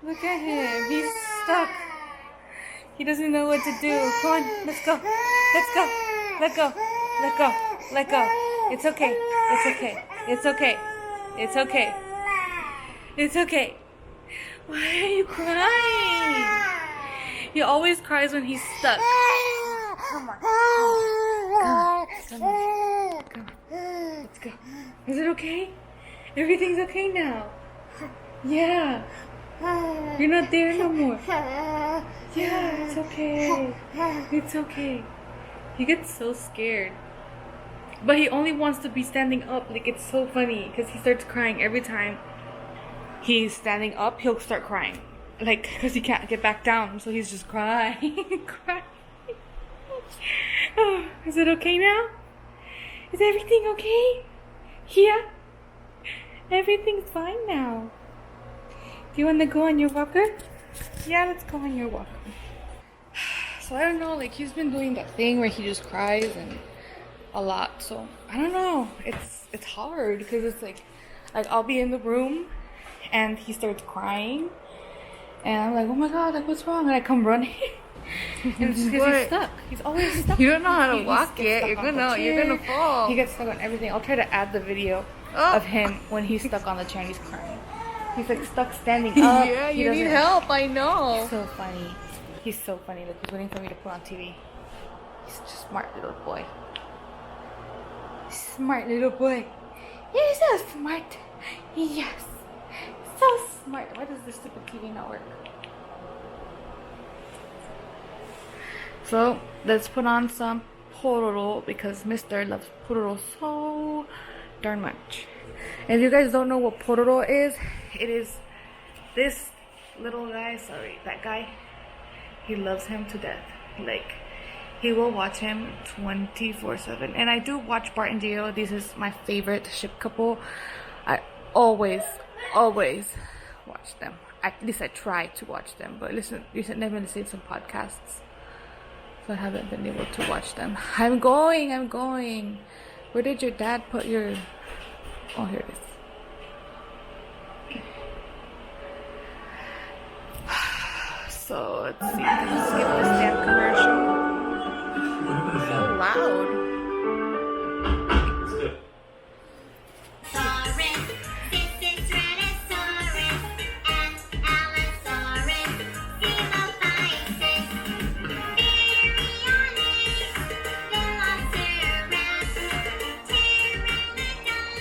Look at him. He's stuck. He doesn't know what to do. Come on, let's go. Let's go. Let go. Let go. Let go. It's okay. It's okay. It's okay. It's okay. It's okay. Why are you crying? He always cries when he's stuck. Come on. Come on. Come on. Let's go. Is it okay? Everything's okay now. Yeah. You're not there no more. Yeah, it's okay. It's okay. He gets so scared. But he only wants to be standing up. Like, it's so funny because he starts crying every time he's standing up. He'll start crying. Like, because he can't get back down. So he's just crying. Crying. Oh, is it okay now? Is everything okay? Yeah. Everything's fine now. Do you want to go on your walker? Yeah, let's go on your walker. So I don't know, like he's been doing that thing where he just cries and a lot. So I don't know. It's hard because it's like I'll be in the room and he starts crying and I'm like, oh my god, like what's wrong? And I come running. And it's just because he's stuck. He's always stuck. You don't know how to walk yet. You're gonna fall. He gets stuck on everything. I'll try to add the video of him when he's stuck on the chair and he's crying. He's like stuck standing up. Yeah, you need help. I know. He's so funny. He's so funny. Like he's waiting for me to put on TV. He's such a smart little boy. Smart little boy. You're so smart. Yes. So smart. Why does this stupid TV not work? So let's put on some pororo because Mr. loves pororo so darn much. And if you guys don't know what pororo is, it is this little guy. Sorry, that guy. He loves him to death. Like, he will watch him 24/7. And I do watch Bart and Geo. This is my favorite ship couple. I always watch them. At least I try to watch them. But recently I've been listening to some podcasts. So I haven't been able to watch them. I'm going. Where did your dad put your... Oh, here it is. So let's see. I'm gonna skip this damn commercial. So loud.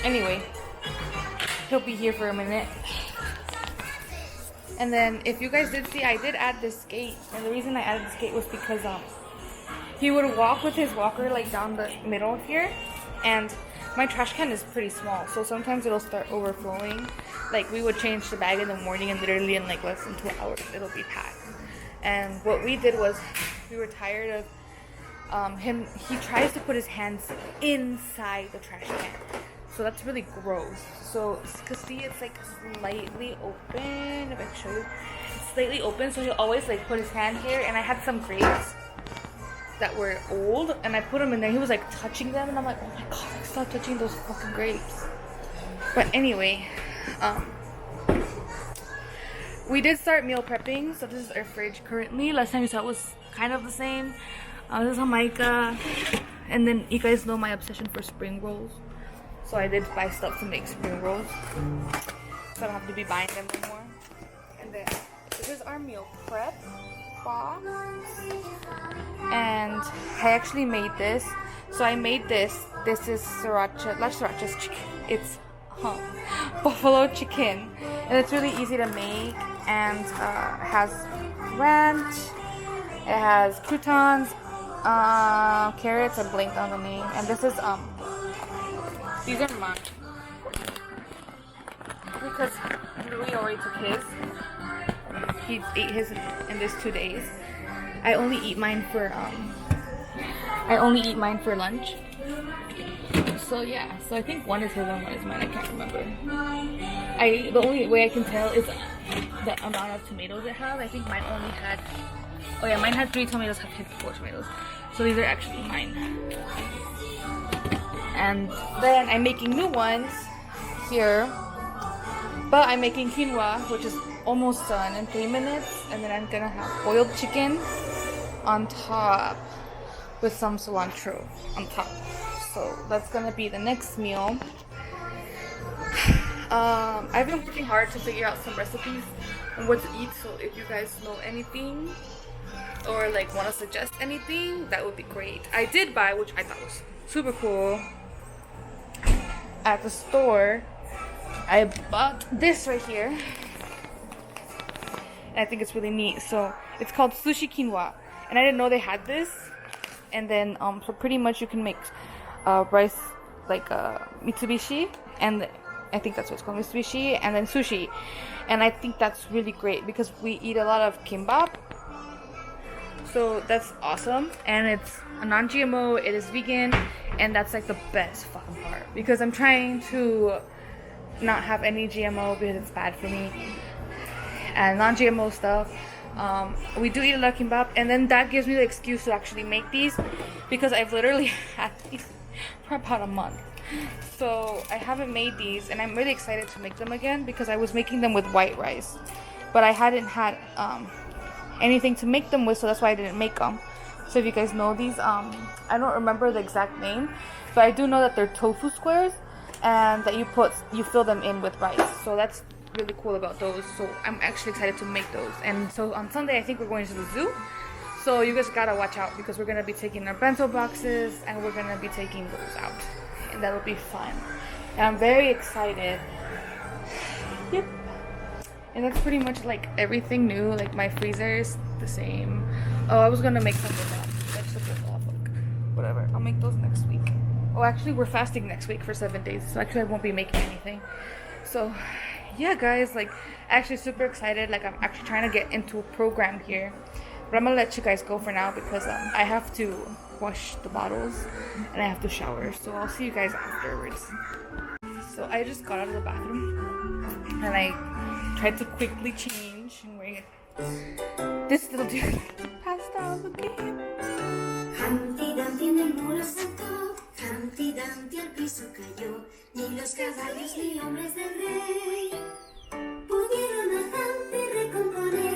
Anyway, he'll be here for a minute. And then if you guys did see, I did add this skate. And the reason I added the skate was because he would walk with his walker like down the middle here. And my trash can is pretty small, so sometimes it'll start overflowing. Like we would change the bag in the morning and literally in like less than 2 hours it'll be packed. And what we did was we were tired of him. He tries to put his hands inside the trash can. So that's really gross. So, cause see, it's like slightly open. If I can show you, it's slightly open. So he'll always like put his hand here. And I had some grapes that were old, and I put them in there. He was like touching them, and I'm like, oh my god, like, stop touching those fucking grapes. But anyway, we did start meal prepping. So this is our fridge currently. Last time you saw it was kind of the same. This is Jamaica, and then you guys know my obsession for spring rolls. So I did buy stuff to make spring rolls, so I don't have to be buying them anymore. And then this is our meal prep box, and I actually made this. So I made this. This is sriracha, not sriracha, it's chicken. It's buffalo chicken, and it's really easy to make. And it has ranch, it has croutons, carrots. I blanked on the name. And this is these are mine because Louis already took his. He ate his in this 2 days. I only eat mine for lunch. So yeah, so I think one is his and one is mine. I can't remember. The only way I can tell is the amount of tomatoes it has. I think mine only had. Oh yeah, mine had 3 tomatoes. Have 4 tomatoes. So these are actually mine. And then I'm making new ones here. But I'm making quinoa, which is almost done in 3 minutes, and then I'm gonna have boiled chicken on top with some cilantro on top. So that's gonna be the next meal. I've been working hard to figure out some recipes on what to eat, so if you guys know anything or like want to suggest anything, that would be great. I did buy, which I thought was super cool, at the store. I bought this right here, and I think it's really neat. So it's called sushi quinoa, and I didn't know they had this. And then so pretty much you can make rice like Mitsubishi, and I think that's what it's called, Mitsubishi, and then sushi. And I think that's really great because we eat a lot of kimbap, so that's awesome. And it's a non-GMO, it is vegan, and that's like the best fucking part, because I'm trying to not have any GMO because it's bad for me, and non-GMO stuff. We do eat a lot of kimbap, and then that gives me the excuse to actually make these, because I've literally had these for about a month. So I haven't made these, and I'm really excited to make them again, because I was making them with white rice, but I hadn't had anything to make them with, so that's why I didn't make them. So if you guys know these, I don't remember the exact name, but I do know that they're tofu squares, and that you fill them in with rice. So that's really cool about those. So I'm actually excited to make those. And so on Sunday, I think we're going to the zoo, so you guys gotta watch out, because we're gonna be taking our bento boxes and we're gonna be taking those out, and that'll be fun. And I'm very excited. Yep. And that's pretty much like everything new. Like my freezer is the same. Oh, I was gonna make some vegetables. Oh, fuck. Whatever, I'll make those next week. Oh, actually we're fasting next week for 7 days, so actually I won't be making anything. So yeah, guys, like actually super excited. Like I'm actually trying to get into a program here, but I'm gonna let you guys go for now, because I have to wash the bottles and I have to shower. So I'll see you guys afterwards. So I just got out of the bathroom and I tried to quickly change, and wearing it. This little dude passed out. Look at him. Humpty Dumpty en el muro saltó, Humpty Dumpty al piso cayó, ni los caballos ni hombres del rey pudieron a Humpty recomponer.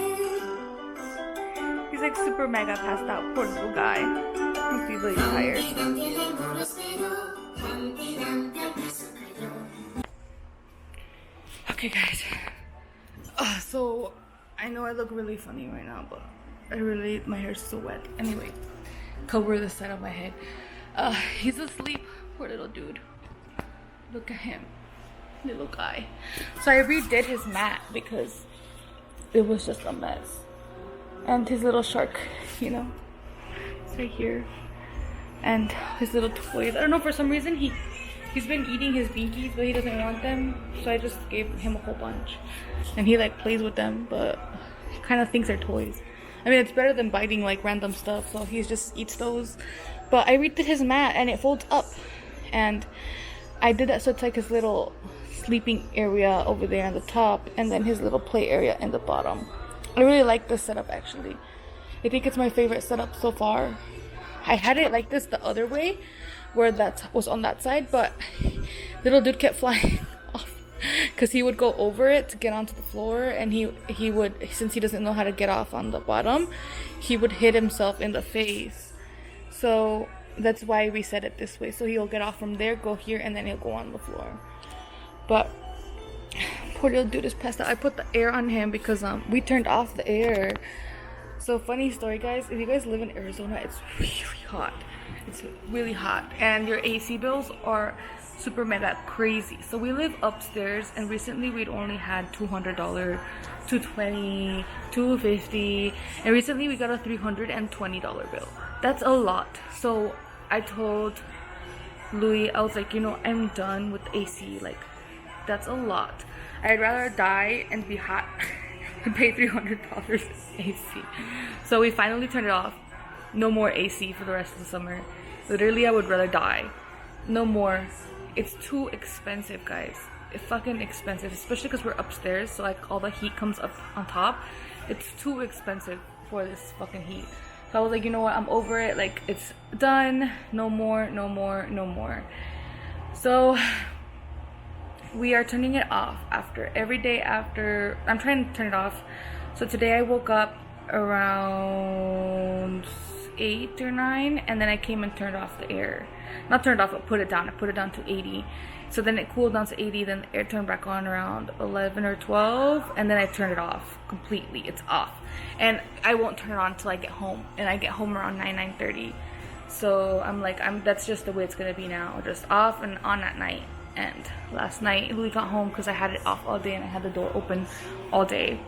He's like super mega passed out. Poor little guy. He's really tired. Humpty Dumpty en el muro esperó, Humpty Dumpty al piso cayó. Okay, guys. So I know I look really funny right now, but my hair's so wet. Anyway, cover the side of my head. He's asleep. Poor little dude. Look at him, little guy. So I redid his mat because it was just a mess. And his little shark, you know, it's right here. And his little toys. I don't know, for some reason he's been eating his binkies, but he doesn't want them. So I just gave him a whole bunch, and he like plays with them, but he kind of thinks they're toys. I mean, it's better than biting like random stuff, so he just eats those. But I redid his mat, and it folds up, and I did that so it's like his little sleeping area over there on the top, and then his little play area in the bottom. I really like this setup, actually. I think it's my favorite setup so far. I had it like this the other way, where that was on that side, but little dude kept flying off because he would go over it to get onto the floor, and he would, since he doesn't know how to get off on the bottom, he would hit himself in the face. So that's why we set it this way, so he'll get off from there, go here, and then he'll go on the floor. But poor little dude is passed out. I put the air on him because we turned off the air. So funny story, guys, if you guys live in Arizona, it's really hot. It's really hot, and your AC bills are super mega crazy. So we live upstairs, and recently we'd only had $200, $220, $250, and recently we got a $320 bill. That's a lot. So I told Louis, I was like, you know, I'm done with AC. Like, that's a lot. I'd rather die and be hot and pay $300 AC. So we finally turned it off. No more AC for the rest of the summer. Literally, I would rather die. No more. It's too expensive, guys. It's fucking expensive, especially because we're upstairs, so like all the heat comes up on top. It's too expensive for this fucking heat. So I was like, you know what, I'm over it. Like, it's done. No more, no more, no more. So we are turning it off after every day after. I'm trying to turn it off. So today I woke up around 8 or 9, and then I came and turned off the air. Not turned off, but put it down. I put it down to 80. So then it cooled down to 80, then the air turned back on around 11 or 12, and then I turned it off completely. It's off. And I won't turn it on until I get home, and I get home around 9:30. So I'm like, that's just the way it's gonna be now. Just off and on at night. And last night we got home because I had it off all day and I had the door open all day.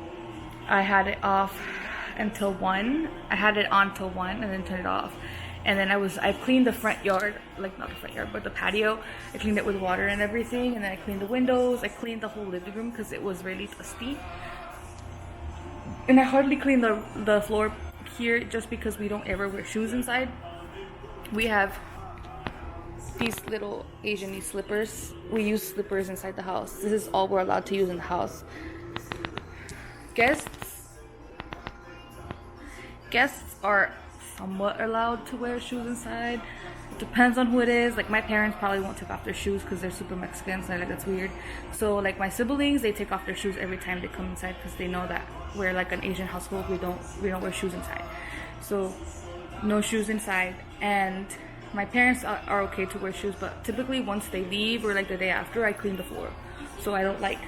I had it off until 1. I had it on till 1 and then turned it off. And then I cleaned the front yard, like not the front yard, but the patio. I cleaned it with water and everything, and then I cleaned the windows. I cleaned the whole living room because it was really dusty. And I hardly cleaned the floor here just because we don't ever wear shoes inside. We have these little Asian slippers. We use slippers inside the house. This is all we're allowed to use in the house. Guests are somewhat allowed to wear shoes inside. It depends on who it is. Like my parents probably won't take off their shoes because they're super Mexican, so like that's weird. So like my siblings, they take off their shoes every time they come inside because they know that we're like an Asian household. We don't wear shoes inside. So no shoes inside. And my parents are okay to wear shoes, but typically once they leave or like the day after, I clean the floor. So I don't like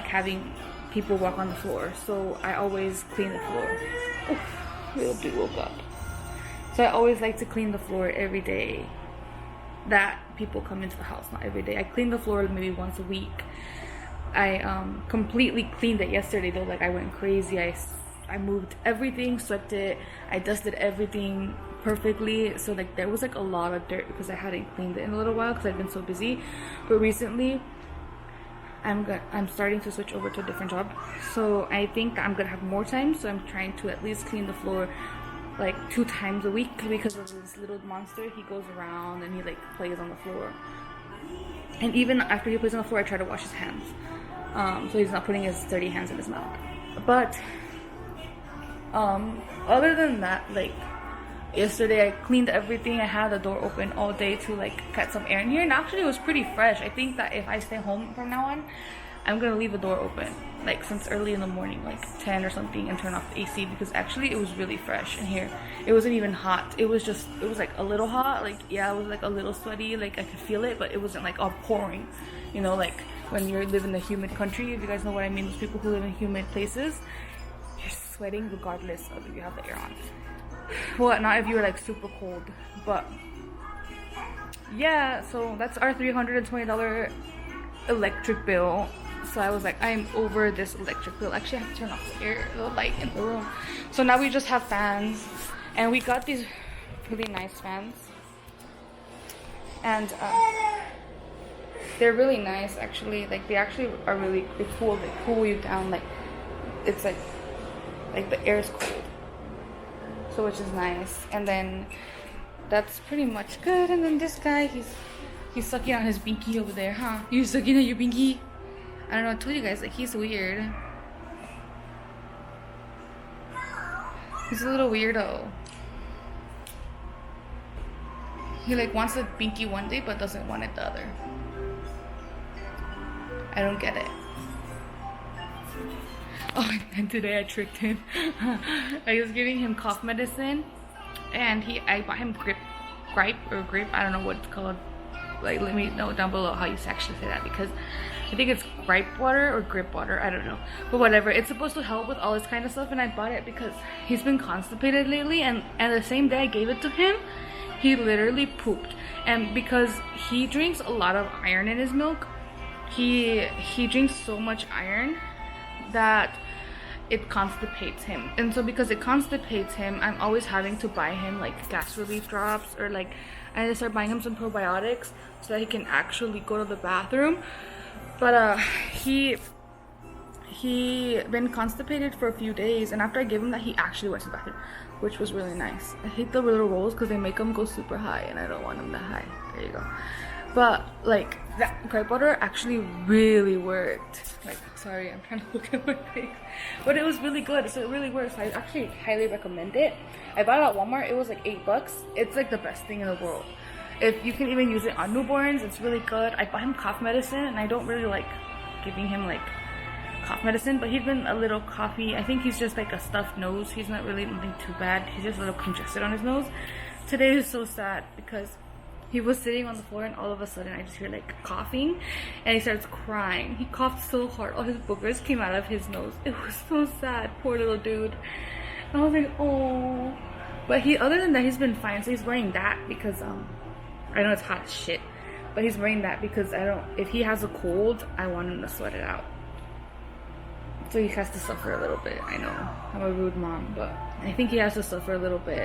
having people walk on the floor. So I always clean the floor. Oof, little dude woke up. So I always like to clean the floor every day that people come into the house. Not every day. I clean the floor maybe once a week. I completely cleaned it yesterday though. Like I went crazy. I moved everything, swept it. I dusted everything perfectly. So like there was like a lot of dirt because I hadn't cleaned it in a little while because I've been so busy. But recently I'm starting to switch over to a different job. So I think I'm gonna have more time. So I'm trying to at least clean the floor like 2 times a week because of this little monster. He goes around and he like plays on the floor. And even after he plays on the floor, I try to wash his hands. So he's not putting his dirty hands in his mouth. But other than that, like yesterday I cleaned everything. I had the door open all day to like get some air in here, and actually it was pretty fresh. I think that if I stay home from now on, I'm gonna leave the door open like since early in the morning, like 10 or something, and turn off the AC because actually it was really fresh in here. It wasn't even hot. It was like a little hot. Like yeah, it was like a little sweaty. Like I could feel it, but it wasn't like all pouring. You know, like when you live in a humid country, if you guys know what I mean, those people who live in humid places, you're sweating regardless of if you have the air on. Well, not if you're like super cold, but yeah. So that's our $320 electric bill. So I was like, I'm over this electric bill. Actually, I have to turn off the light in the room. So now we just have fans, and we got these really nice fans, and they're really nice actually. Like they actually are really cool. They cool you down. Like it's like the air is cold, so which is nice. And then that's pretty much good. And then this guy, he's sucking on his binky over there, huh? You sucking on your binky? I don't know, I told you guys, like, he's weird. He's a little weirdo. He, like, wants the binky one day, but doesn't want it the other. I don't get it. Oh, and today I tricked him. I was giving him cough medicine, and I bought him grape, I don't know what it's called. Like, let me know down below how you actually say that, because I think it's gripe water or grip water, I don't know, but whatever. It's supposed to help with all this kind of stuff, and I bought it because he's been constipated lately, and the same day I gave it to him, he literally pooped. And because he drinks a lot of iron in his milk, he drinks so much iron that it constipates him. And so because it constipates him, I'm always having to buy him like gas relief drops, or like I just start buying him some probiotics so that he can actually go to the bathroom. But he been constipated for a few days, and after I gave him that, he actually went to the bathroom, which was really nice. I hate the little rolls because they make them go super high, and I don't want them that high. There you go. But like that gripe water actually really worked. Like, sorry, I'm trying to look at my face, but it was really good. So it really works. I actually highly recommend it. I bought it at Walmart. It was like $8. It's like the best thing in the world. if you can even use it on newborns, it's really good. I bought him cough medicine, and I don't really like giving him like cough medicine, but he's been a little coughy. I think he's just like a stuffed nose. He's not really nothing too bad. He's just a little congested on his nose. Today is so sad because he was sitting on the floor and all of a sudden I just hear like coughing and he starts crying. He coughed so hard, all his boogers came out of his nose. It was so sad, poor little dude. I was like, oh. But other than that, he's been fine. So he's wearing that because I know it's hot as shit, but he's wearing that because if he has a cold, I want him to sweat it out. So he has to suffer a little bit. I know I'm a rude mom, but I think he has to suffer a little bit